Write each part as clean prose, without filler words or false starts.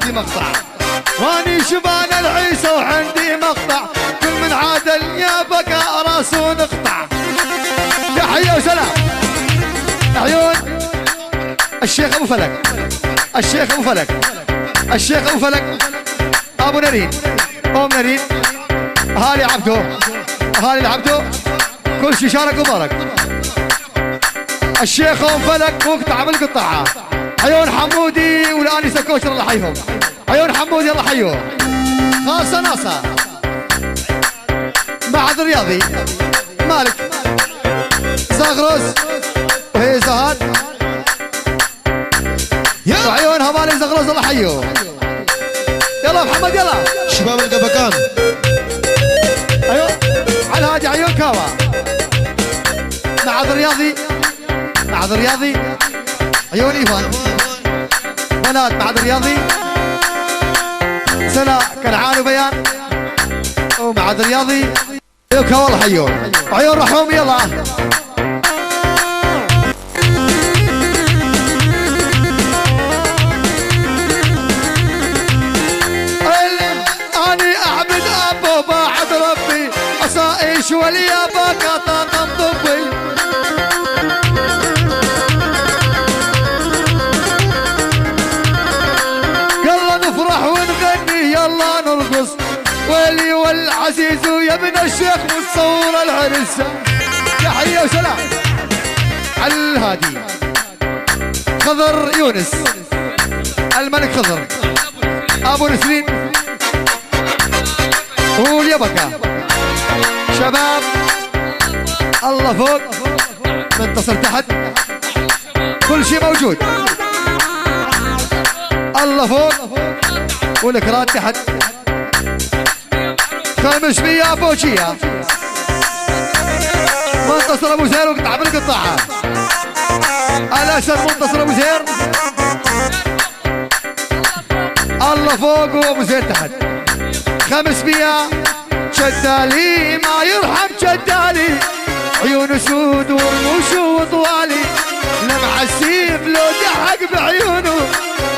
عندي مقطع، واني شبان العيسى وعندي مقطع، كل من عادل يا بكى راسه نقطع. تحية وسلام عيون الشيخ ابو فلك، الشيخ ابو فلك، الشيخ ابو فلك، ابو نرين، ام نرين، اهالي عبدو، اهالي العبدو، كل شي شارك وبارك. الشيخ ام فلك مقطع بالقطعه. عيون حمودي والانسه كوشر الله حيهم. عيون حمودي الله حيوه. خاصه ناصه معهد الرياضي مالك زاغروس وهي زهاد، وعيون همالي زغروس الله حيوه. يلا محمد يلا شباب القبكان. ايوه على هادي عيون كاوا. معهد الرياضي، معهد الرياضي عيون ايفان، بنات معهد الرياضي سنة كنعان وبيان، ومعهد الرياضي عيون كاوا الله حيوه. عيون رحوم يلا. عصائش وليا باكاتا طبي، يلا نفرح ونغني يلا نرقص، ويلي والعزيز ويا ابن الشيخ متصور العرس. تحية وسلام على الهادي خضر يونس، الملك خضر، ابو نسرين واليبكة، شباب الله فوق منتصر تحت، كل شيء موجود. الله فوق والكرات تحت، 500 فوشية. منتصر ابو زهير وقطع بالقطاعة، الاسد منتصر ابو زهير، الله فوق وابو زهير تحت. 500 شدالي ما يرحم شدالي، عيون سود ورموش وطوالي، لمع السيف لو دحق بعيونه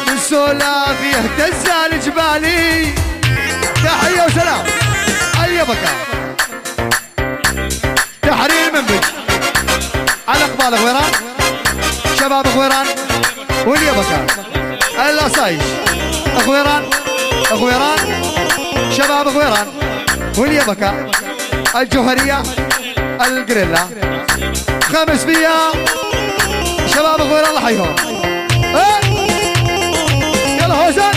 من سولف يهتز الجبالي. تحية وسلام اليبكة، تحرير منبج على اقبال غويران، شباب غويران واليبكة، الأصايش غويران، غويران شباب غويران واليبكة، الجوهرية القريلا، 500 شباب غويران الله حيهم. يلا هوزن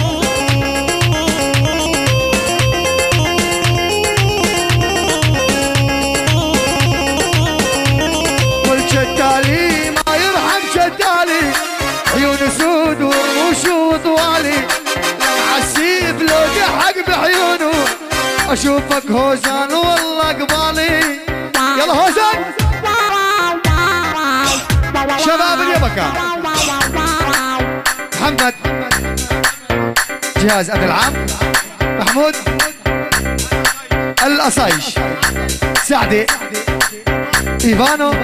والشدالي ما يرحم شدالي، عيون سود ورموش وطوالي، لمع السيف لو دحق بعيونه اشوفك هوزان والله قبالي. يلا هوزن شباب اليبكة، محمد جهاز أبي العام، محمود الأصايش، سعدي إيفانو،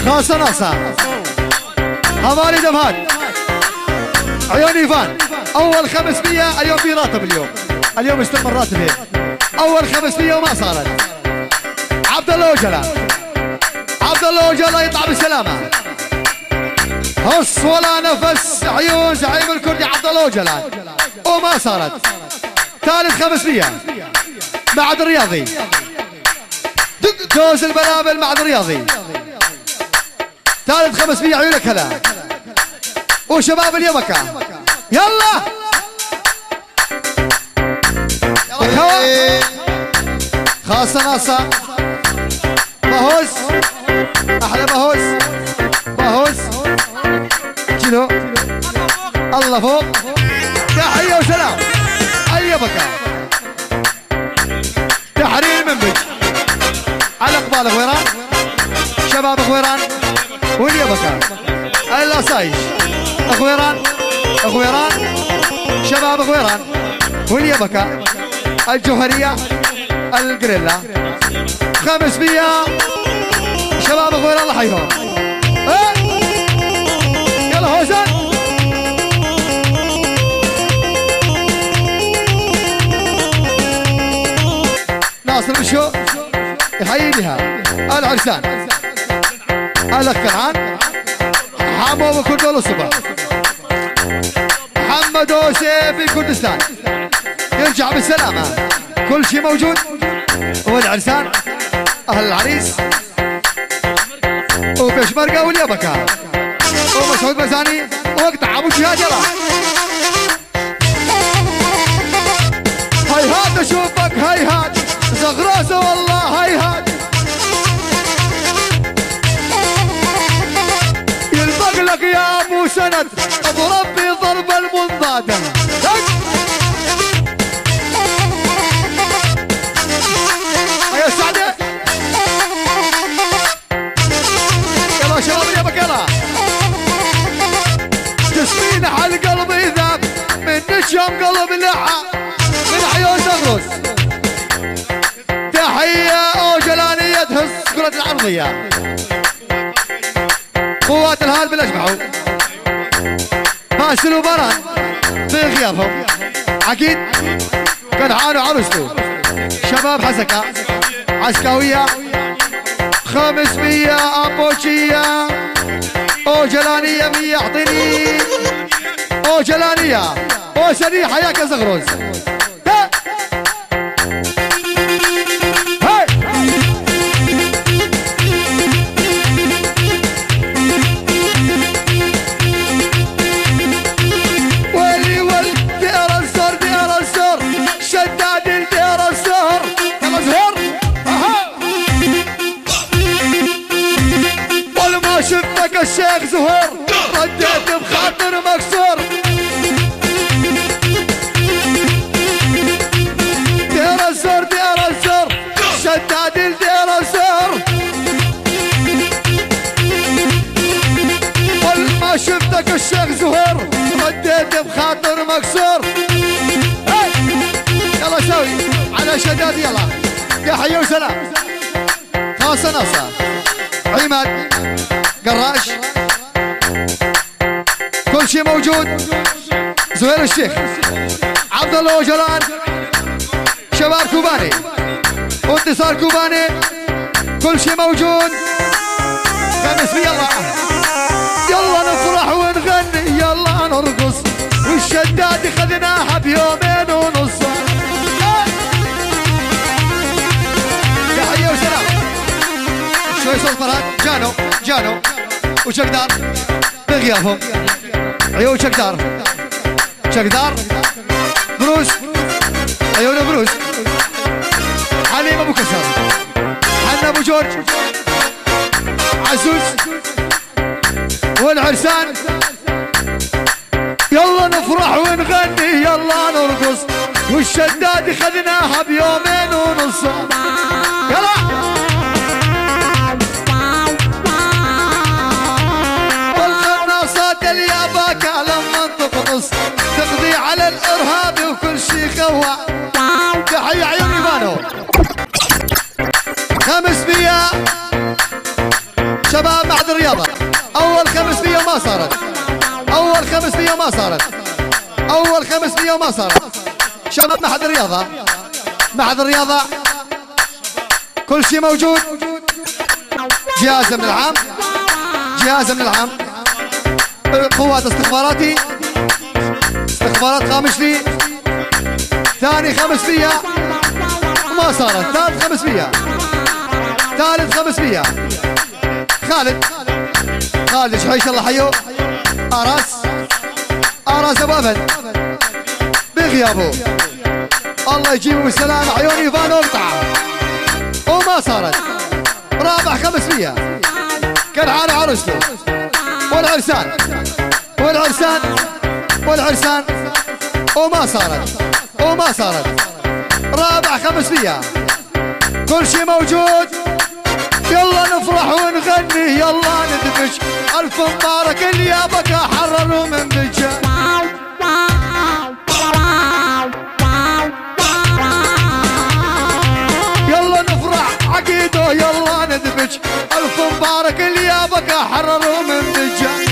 خاصة ناصة همالي دمهات، عيون ايفان. اول 500 اليوم في راتب، اليوم استلم الراتب هيك. اول 500 وما صارت. عبد الله وجلا، عبد الله وجلا يطلع بالسلامة. هص ولا نفس عيون زعيم الكردي عبد الله وجلا وما صارت. ثالث 500 معهد الرياضي، جوز البلابل معهد الرياضي. ثالث 500 عيونك هلا، وشباب اليبكة يلا خاصة ناصة باهوز، أحلى باهوز، باهوز كيلو الله فوق. تحية وسلام اليبكة، تحرير منبج على اقبال غويران، شباب غويران واليبكة، الأصايش غويران، غويران شباب غويران واليبكة، الجوهرية الجريلا 500 شباب اخويا الله يحييهم. يلا هوزن ناصر بشو يحيي بها العرسان الاخ كنعان حمو بكردول الصبح محمد وسيف في كردستان يرجع بالسلامة كل شيء موجود والعرسان اهل العريس وبشمرقة واليبكة ومسعود مزاني واقطع ابو جهاد. يلا هيهات اشوفك هيهات زغراسه والله هيهات يلبق لك يا ابو سند ابو ربي ضرب المنضاده. يا سعده يلا شباب اليابك يلا جسمين على القلب يذاب منك يوم قلب لحى من عيون زغرس. تحية أوجلانية تهز كرة العرضية قوات الهال بالأجمعوا باسل وبران في غيابهم أكيد كنعان وعروسته شباب حسكة عسكاوية 500 أبوشية أوجلانية 100 اعطيني أوجلانية وسري حياك يا زغروز. ويلي ول دير الزهر دير الزهر شداد دير الزهر يلا زهر ولما شفتك الشيخ زهر رديت بخاطر مكسور. دير الزهر دير الزهر شداد دير الزهر ولما شفتك الشيخ زهر رديت بخاطر مكسور. يلا سوي على شداد يلا يا حي وسلام. خاصة ناصر عماد قراش كل شيء موجود. زهير الشيخ عبد الله وجلان شباب كوباني وانتصار كوباني كل شيء موجود. خمس يلا يلا نفرح ونغني يلا نرقص والشداد خذناها بيومين ونص. يا حي وسلام شوي صوت فرهاد جانو وشقدار بغيابهم عيون شقدار بروس عيون بروس حليم ابو كسر حنا ابو جورج عزوز والعرسان يلا نفرح ونغني يلا نرقص والشداد خذناها بيومين ونص. يلا والقناصات الياباكة لما تقص تقضي على الارهاب وكل شي خوا. تحية عيون يبانو 500 شباب معهد الرياضة اول 500 ما صارت اول 500 ما صارت شباب معهد الرياضة كل شيء موجود. جهاز من العام قوات استخبارات خامشلي ثاني 500 ما صارت ثالث 500 خالد شحيش الله حيو اراس ابو ابد بغيابه الله يجيبه بالسلام عيوني يبان وقطع وما صارت. رابع 500 كنعان عروسته والعرسان وما صارت. رابع 500 كل شيء موجود. يلا نفرح ونغني يلا ندبش الف مبارك اليابك حرروا من بجا. مبارك اليابك حرروا من دجال.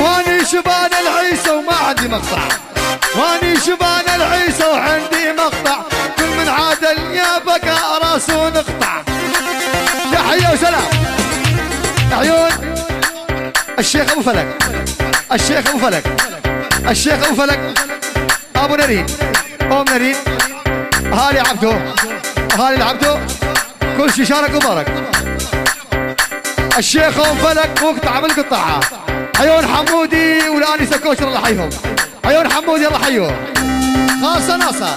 واني شبان العيسى وما عندي مقطع، واني شبان العيسى وعندي مقطع، كل من عاد اليابك راسه نقطع. تحية وسلام عيون الشيخ ابو فلك، الشيخ ابو فلك، الشيخ ابو فلك، ابو نرين، ام نرين، اهالي عبدو، اهالي العبدو، كل شي شارك وبارك. الشيخ ابو فلك مقطع بالقطعه. عيون حمودي والانسه كوشر الله حيهم، عيون حمودي الله حيهم. خاصه ناصر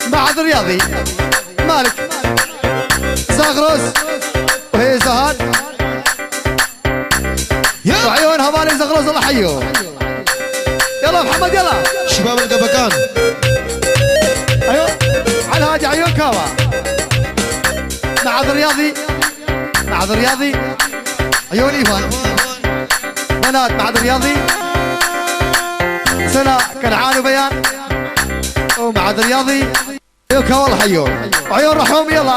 بعد رياضي مالك زاغروس وهي زهاد، وعيون هبالي زغروس الله حيهم. يلا محمد يلا شباب القبقان. ايوه على هادي عيون كاوا معذ رياضي، معذ رياضي، عيون ايفان بنات معذ رياضي، سنة كنعان وبيان ومعذ رياضي. عيون كاوا الله حيهم، عيون رحوم يلا.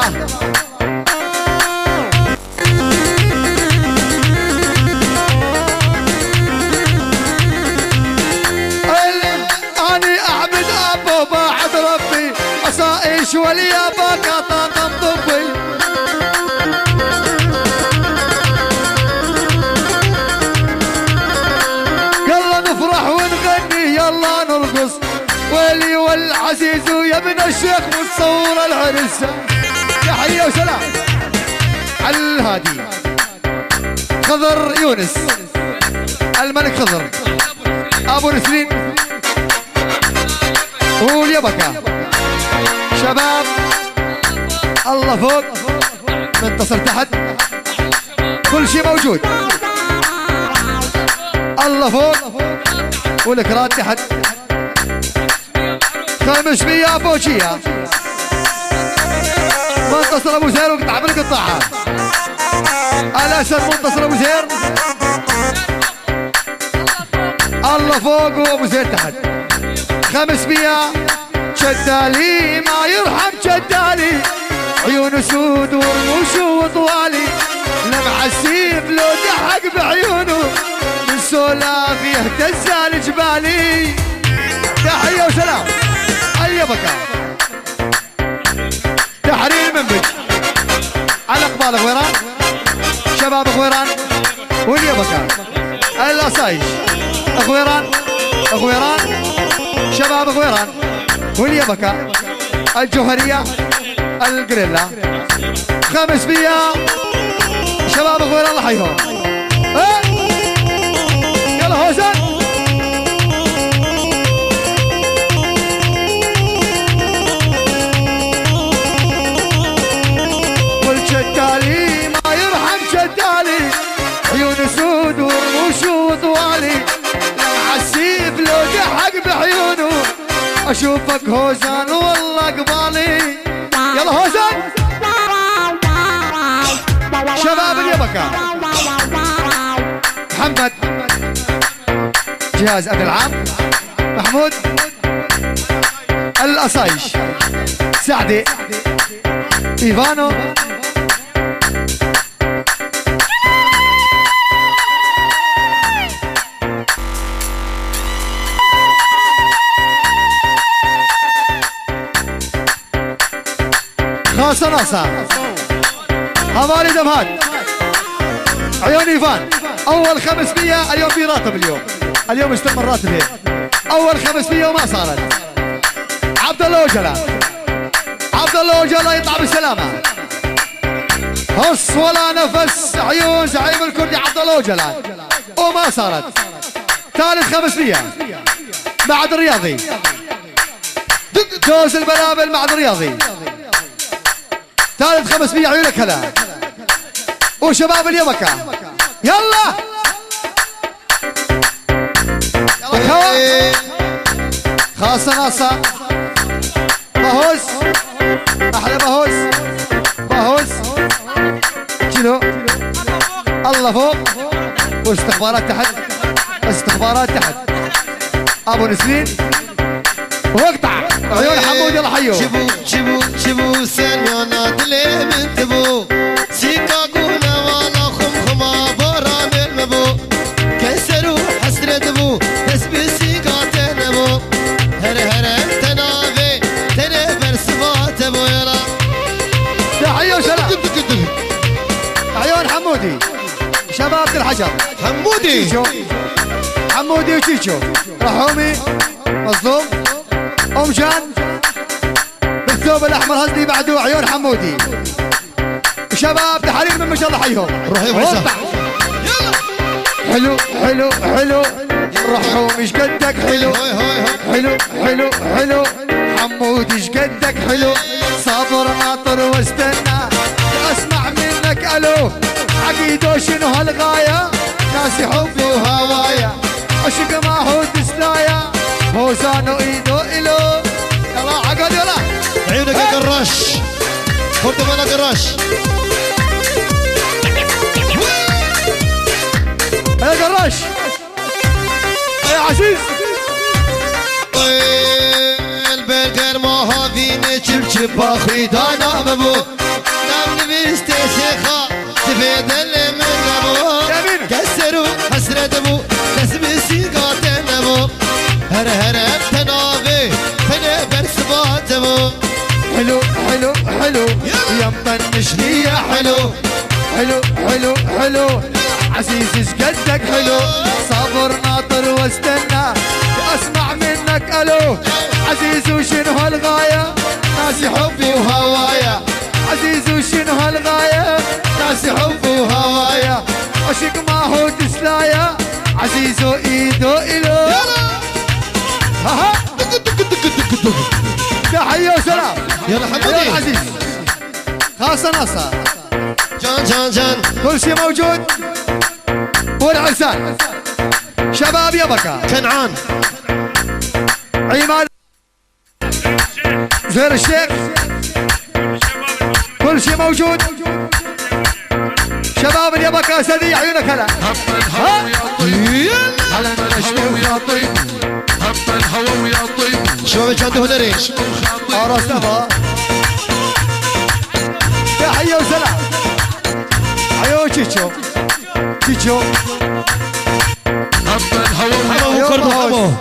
بعد ربي أصائش واليابك طاقم طبي. يلا نفرح ونغني يلا نرقص، ويلي والعزيز ويا ابن الشيخ متصور العرس. تحية وسلام على الهادي خضر يونس، الملك خضر، ابو نسرين واليبكة، شباب الله فوق منتصر تحت، كل شيء موجود. الله فوق والكرات تحت، 500 فوشية. منتصر ابو زهير وقطع بالقطاعة، الاسد منتصر ابو زهير، الله فوق وابو زهير تحت. 500 شدالي ما يرحم شدالي، عيون سود ورموش وطوالي، لمع السيف لو دحق بعيونه من سولف يهتز الجبالي. تحية وسلام اليبكة تحرير منبج على قبال غويران، شباب غويران واليبكة، الأصايش غويران، غويران شباب غويران واليبكة، الجوهرية، القريلا. 500 شباب غويران الله حيهم. يلا هوزن والشدالي ما يرحم شدالي، عيون سود ورموش وطوالي، لمع السيف لو دحق بعيونه اشوفك هوزان والله قبالي. يلا هوزان شباب اليبكة، محمد جهاز ابن العام، محمود الأصايش، سعدي ايفانو، خاصة ناصر هوالي دمهات، عيون ايفان. اول 500 اليوم في راتب، اليوم استمر راتبه، اول 500 وما صارت. عبد الله وجلا، عبد الله وجلا يطلع بالسلامة، هص ولا نفس، عيون زعيم الكردي عبد الله وجلا وما صارت. ثالث 500 بعد الرياضي، جوز البلابل بعد الرياضي. ثالث 500 عيونك هلا، وشباب اليبكة يلا يلا خاصة ناصر باهوز، احلى باهوز، باهوز كيلو، الله فوق واستخبارات تحت، استخبارات تحت، ابو نسرين واقطع عيون حمود يلا حيو شبو سنيانا دلي من تبو سيكا قونا وانا خمخما بورا من مبو كسرو حسرة دبو تسبي سيكا تنبو هر تنافي تنبر صفات ابو يلا تحية وسلام عيون حمودي شباب الحجر حمودي حمودي وتيتشو رحومي مظلوم ام جان بالثوب الاحمر هزني بعده عيون حمودي شباب تحرير من ما شاء الله حيهم روحي حلو حلو حلو رحوم ايش قدك حلو حلو حلو حلو حمود ايش قدك حلو صابر ناطر واستنى اسمع منك الو عقيدو شنو هالغايه ناسي حبي وهوايا عشق ما هو تسلايا موزانو ايدو الو يلا عقد يلا عيونك يا قراش خذ بالك قراش يا قراش يا عزيز البرجر ما هافيني شب باخي دانا بابو نام نبيستي شيخا تفيد اللي من ابو كسروا حسرة ابو نسبي سيقاتين ابو هر تنافي تنبر صفات ابو حلو حلو حلو يا مطنشني يا حلو حلو حلو حلو عزيز ايش قدك حلو صابر ناطر واستنى اسمع منك الو عزيز وشنو هالغايه ناسي حبي وهوايا عزيز وشنو هالغايه ناسي حبي وهوايا عشق ما هو تسلايا عزيز وايدو الو ها تحيه وسلام يلا حمودي عزيز خاصه ناصر جان كل شيء موجود والعرسان شباب يا بكا كنعان عماد زهير الشيخ كل شيء موجود شباب يا بكا سدي عيونك هلا هلا الهوى يا طيب هب الهوى يا طيب شباب عنده هنري راسنا تحية وسلام عيون تشيتشو تشيتشو هب الهوى يا طيب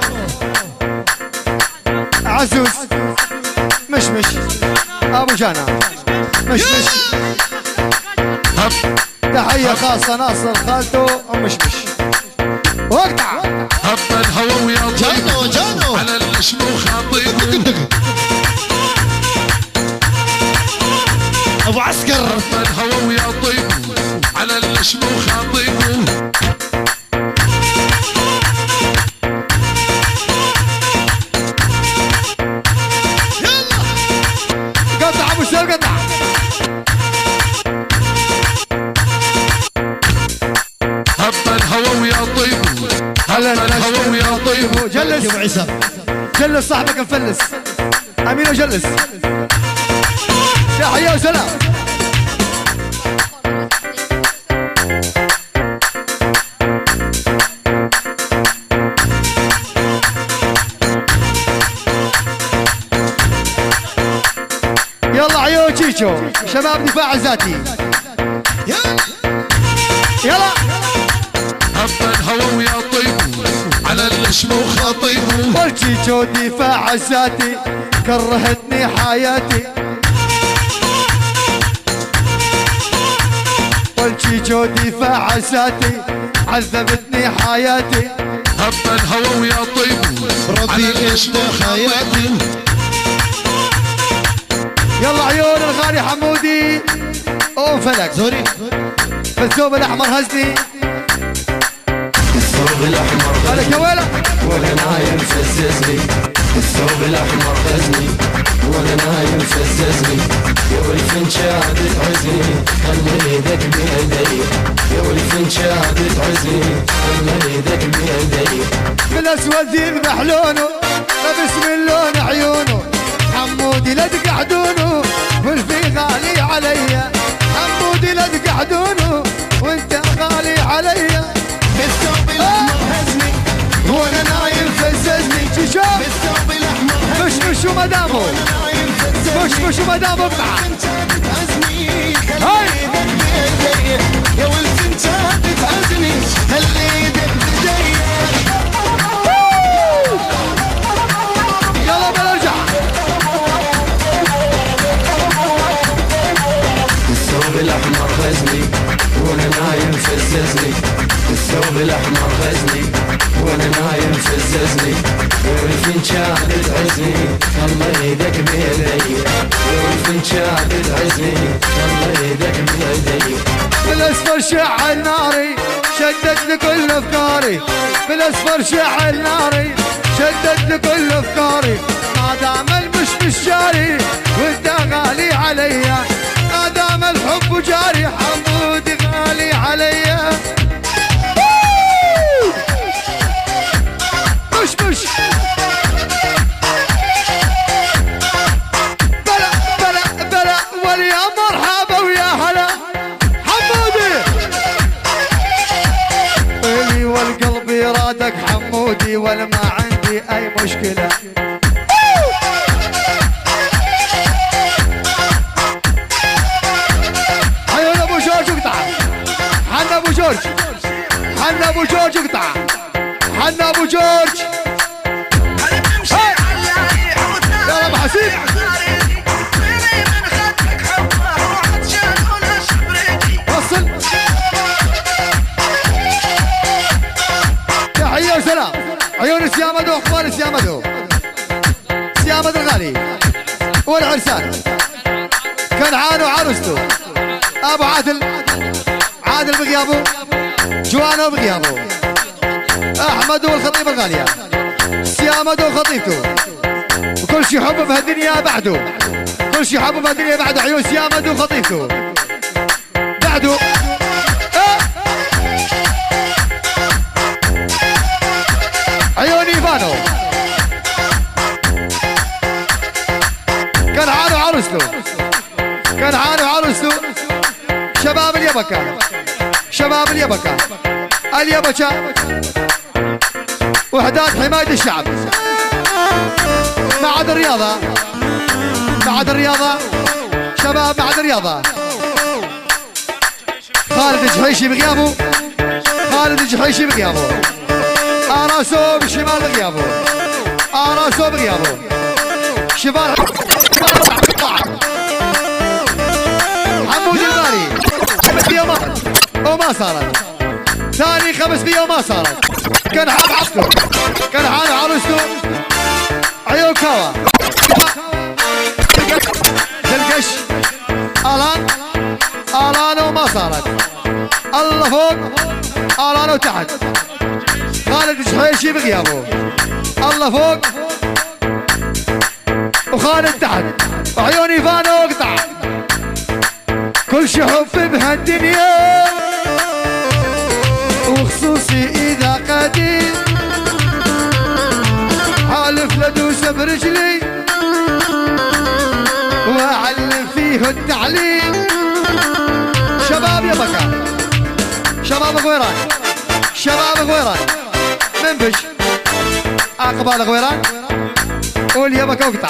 عزوز مشمش ابو جانا مشمش تحية خاصة ناصر خالته ومشمش وقطع هب الهوى يا طيب جانو على الشموخ خاطيب ابو عسكر هب الهوى يا طيب على الشموخ خاطيب قطع ابو سير قطع هب الهوى يا طيب هب الهوى يا طيب جلس ابو عيسى جلس صاحبك مفلس امين وجلس تحية وسلام يلا عيون تشيتشو شباب دفاع الذاتي يلا هب الهوى يا طيب على الشموخ خاطيب والتشيتشو دفاع الذاتي كرهتني حياتي والتشيتشو دفاع الذاتي عذبتني حياتي هب الهوى يا طيب ربي انت حياتي يلا عيون الغالي حمودي ام فلك زوري بالثوب الاحمر هزني الثوب الاحمر قالك يا ويلة وانا نايم سززني الثوب الاحمر غزني وانا نايم سززني يا ولفن شادت عزني خلي ايدك بيدي يا ولفن شادت عزني خلي ايدك بيدي بالاسود يذبح لونه بسم اللون عيونه حمودي لا تقعدونه والفي غالي عليا حمودي لا تقعدونه وانت غالي عليا بالثوب الاحمر هزني وانا نايم فززني شوف بالثوب الاحمر مش وما ومدامه مش ومدامه اقطع هاي يا ولد انت تتعزني خلي ايدك بدي يلا بنرجع الثوب الاحمر غزني وانا نايم فززني الثوب الاحمر غزني وانا نايم فززني والفنجان تعزني الله ايدك بيدي والفنجان تعزني الله ايدك بيدي بالاسفل شعل ناري شدت لكل افكاري بالاسفل شعل ناري شدت لكل افكاري ما دام المش جاري وانت غالي عليا ما دام الحب جاري حمودي غالي عليا مش بلا بلا بلا ويا مرحبا ويا هلا حمودي الي والقلب يرادك حمودي ولا ما عندي اي مشكله عيون ابو جورج اقطع حنا ابو جورج حنا ابو جورج اقطع حنا ابو جورج يلا ابو حسين وصل تحية وسلام عيون سيامدو اخبار سيامدو سيامد الغالي والعرسان كنعان وعروسته ابو عادل بغيابه جوانو بغيابه احمد والخطيب الغالية سيامد وخطيبته وكل شي حب بهالدنيا بعده كل شي حب بهالدنيا بعده عيون سيامد وخطيبته بعده عيون ايفانو كنعان وعروسته شباب اليبكة اليبكة وحدات حماية الشعب معهد الرياضة شباب معهد الرياضة خالد الجحيشي بغيابه آراسو بشمال بغيابه شمال حمود الغالي 500 وما صارت ثاني 500 وما صارت كنعان عروسته عيون كوا دلقش آلان وما صارت الله فوق آلان وتحت خالد الجحيشي بغيابه الله فوق وخالد تحت وعيوني فانو وقطع كل شي حب بهالدنيا وخصوصي اذا قديم حالف لدوس برجلي واعلم فيه التعليم شباب يا بكا شباب غويران منبش اقبال غويران قول يا بكا وقطع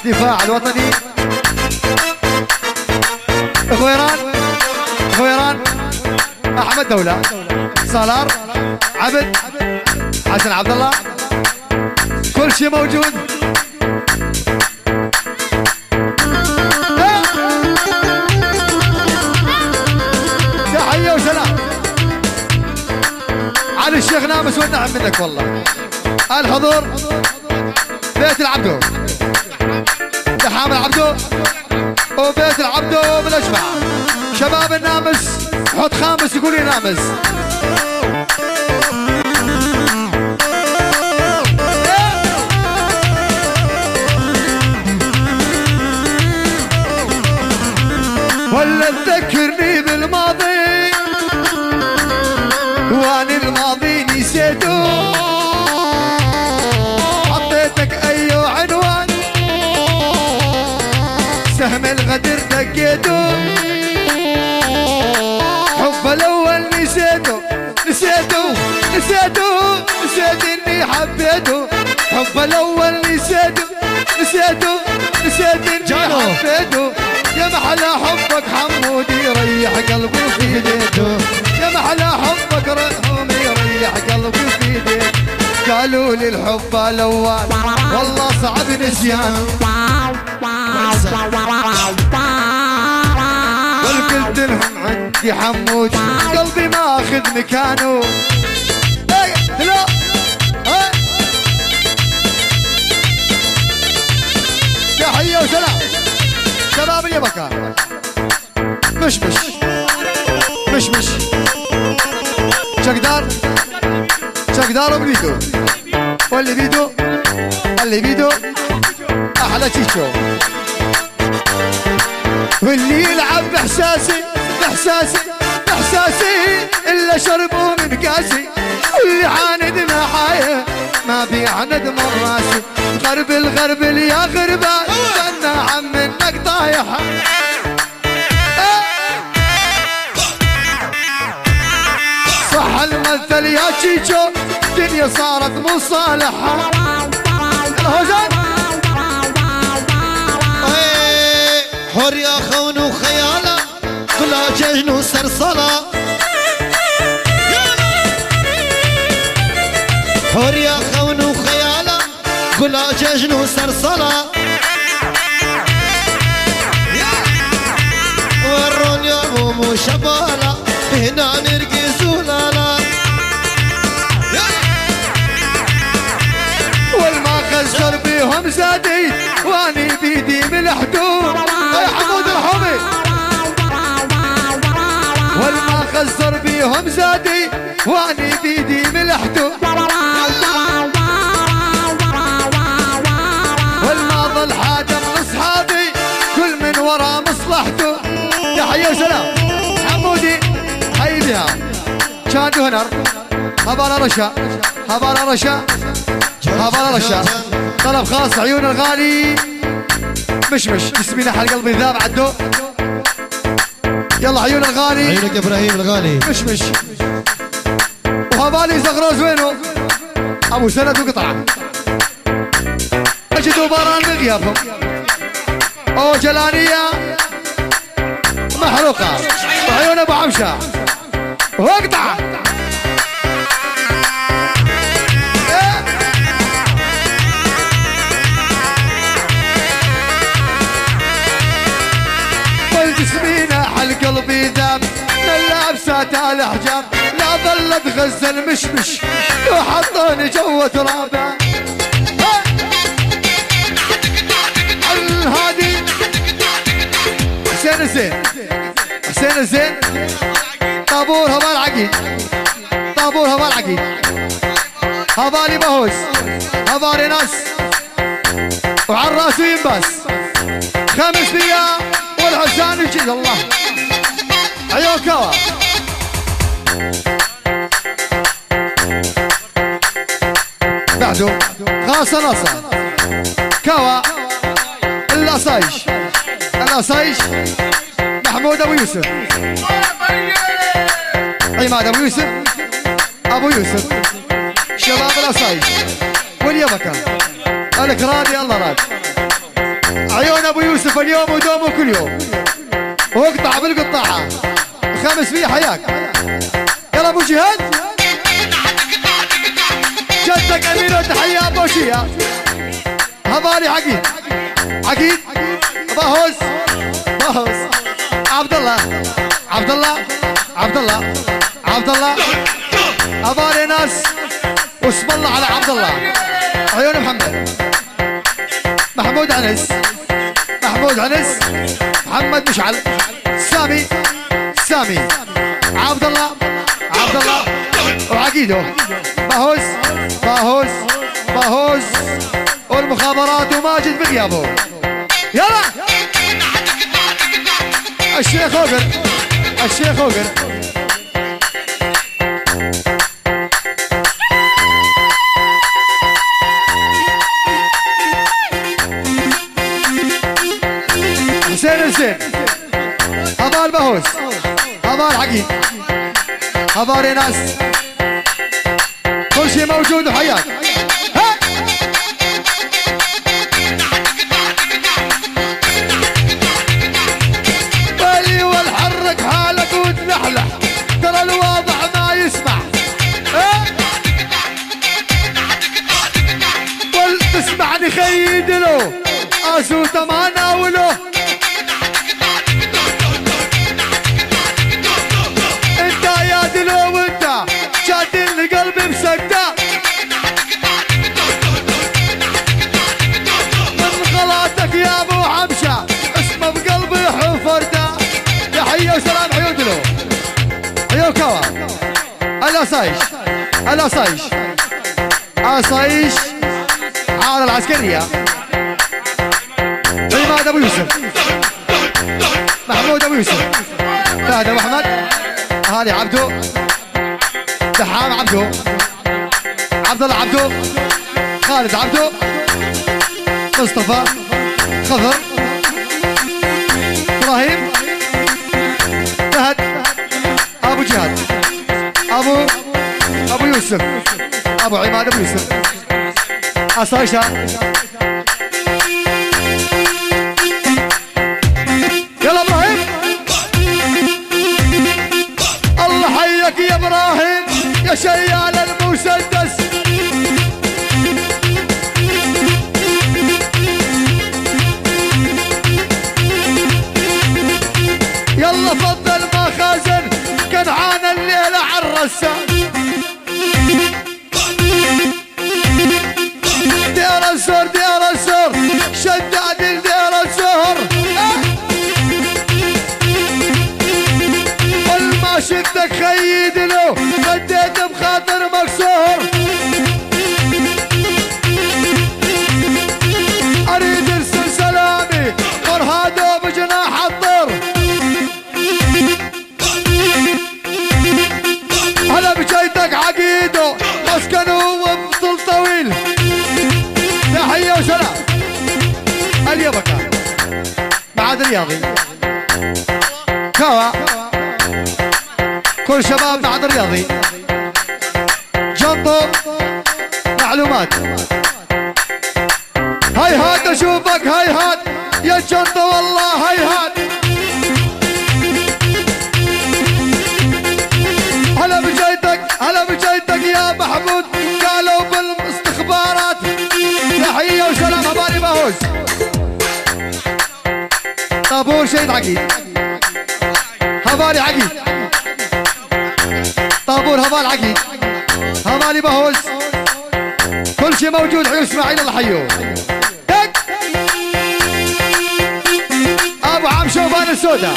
دفاع الوطني غويران احمد دولة صالار عبد حسن عبد الله كل شيء موجود تحية وسلام علي الشيخ نامس والنعم منك والله الحضور بيت العبدو تحامل عبدو وبيت العبدو بالاجمع شباب النامس حط خامس يقول لي نامس ولا تذكرني بالماضي واني الماضي نسيته حطيتك اي عنوان سهم الغدر دقيته حب الاول نسيته نسيت اني حبيته حب الاول نسيته نسيته نسيت اني حبيته يا محلى حبك حمودي يريح قلبي في ايديته يا محلى حبك رحومي يريح قلبي في ايديته قالوا لي الحب الاول والله صعب نسيانه قلت لهم عندي حمود قلبي ما اخذ مكانه لا تحية وسلام شباب اليبكة مش شقدار وبيدو واللي بيدو احلى تشيشو واللي يلعب باحساسي الا شربوا من كاسي واللي عاند معايا ما بيعند من راسي الغرب يا غربان استنى عم منك طايح صح المثل يا تشيشو الدنيا صارت مصالحة الهوزان حر يا خون وخيالة كلها ججن وسرسلة حر يا خون وخيالة كلها ججن وسرسلة ورون يا مومو شبالة هنا نرقص ولالا والما خسر بيهم زادي واني بيدي من الحدود يا حمود الحمي والما خسر بيهم زادي واني بيدي من الحدود والما ظل حاجة من اصحابي كل من ورا مصلحته تحية وسلام حمودي حي بها كان هنر هبال رشا طلب خاص عيون الغالي مش تسمينا حل قلبي ذاب عدو يلا عيون الغالي عيونك ابراهيم الغالي مش وهبالي زغروز وينه ابو سند وقطعه اجدوا بران بغيابهم او جلانيه محروقه وعيون ابو عمشه واقطع جسمينا حل قلبي ذاب للابسات على حجاب لا ظلت غزل مش وحطوني جو ترابه الهادي حسين الزين طابور هبال عقيد هبالي بهوز هبالي ناس وعالراس وينباس 500 والحسان يجي الله عيون كوا بعده خاصة نصر كوا الأصايش محمود أبو يوسف عماد أبو يوسف شباب الأصايش واليبكة الكرادي الله راد عيون ابو يوسف اليوم ودومه كل يوم واقطع بالقطاعه 500 حياك يلا ابو جهاد جدك امير تحيه ابو شيا هبالي عقيد باهوز عبد الله هبالي ناس واسم الله على عبد الله عيون محمود عنس محمد مشعل سامي عبد الله وعقيده باهوز والمخابرات وماجد بغيابه يلا الشيخ اوقر حسين هبال بهوس هبال عقيد هبال ناس كل شيء موجود وحياك بسوته ما ناوله انت يا دلو وانت شادين لقلبي بسكته من غلاتك يا ابو حمشه اسمه بقلبي حفرته. تحيه وسلام عيون دلو عيون كوا الاسايش الاسايش اسايش عار العسكريه عماد ابو يوسف محمود ابو يوسف فهد ابو احمد هاني عبدو دحام عبدو عبد الله عبدو خالد عبدو مصطفى خضر ابراهيم فهد ابو جهاد ابو يوسف ابو عماد ابو يوسف اسايشة يلا ابراهيم الله حيك يا ابراهيم يا شيال المسدس يلا فضل ما خازن كنعان الليلة عالرسام دير الزور دير الزور شداد دير الزهر كل ما شدك خيد له رديت بخاطر مكسور اريد ارسل سلامي فرهاده بجناح الطر هلا بجيتك عقيده مسكنه وبطل طويل. تحيه وسلام اليبكة معاد الرياضي كوا كل شباب معاد الرياضي جنطو معلومات هاي هات اشوفك هاي هات يا جنطو والله هاي هات هلا بجيتك يا محمود قالوا بالاستخبارات. تحيه وسلام هبالي باهوز طابور شهيد عقيد هبالي عقيد طابور هبال عقيد هبالي باهوز كل شيء موجود. عيون اسماعيل الله حيوه ابو عمشه وبان السوداء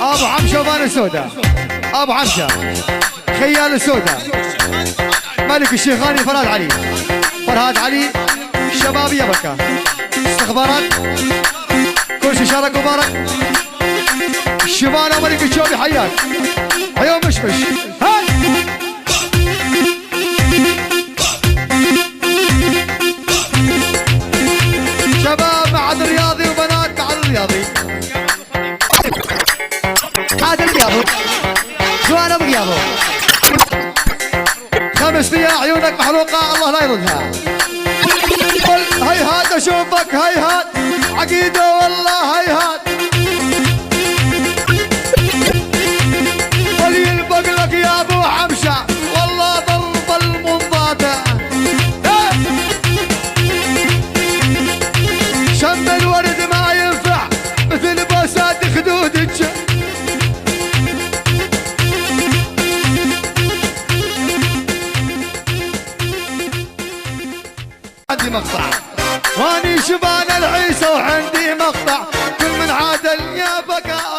ابو عمشه وبان السوداء ابو عمشه خيال السوداء ملك الشيخاني فرهاد علي شباب يبكى استخبارات كل شيء شارك مبارك الشبانة ملك الشوبي حياك عيون مشمش هاي شباب معهد الرياضي وبنات معهد الرياضي عاد الرياضي جوانا بقيابه 500 عيونك محروقة الله لا يردها. هاي هات اشوفك هاي هات عقيدة والله هاي هات وليلبق لك يا ابو حمشة والله ظل منضادة شم الورد ما ينفع مثل بوسات خدودك عندي مقطع واني شبان العيسى وعندي مقطع كل من عاد يا بكاء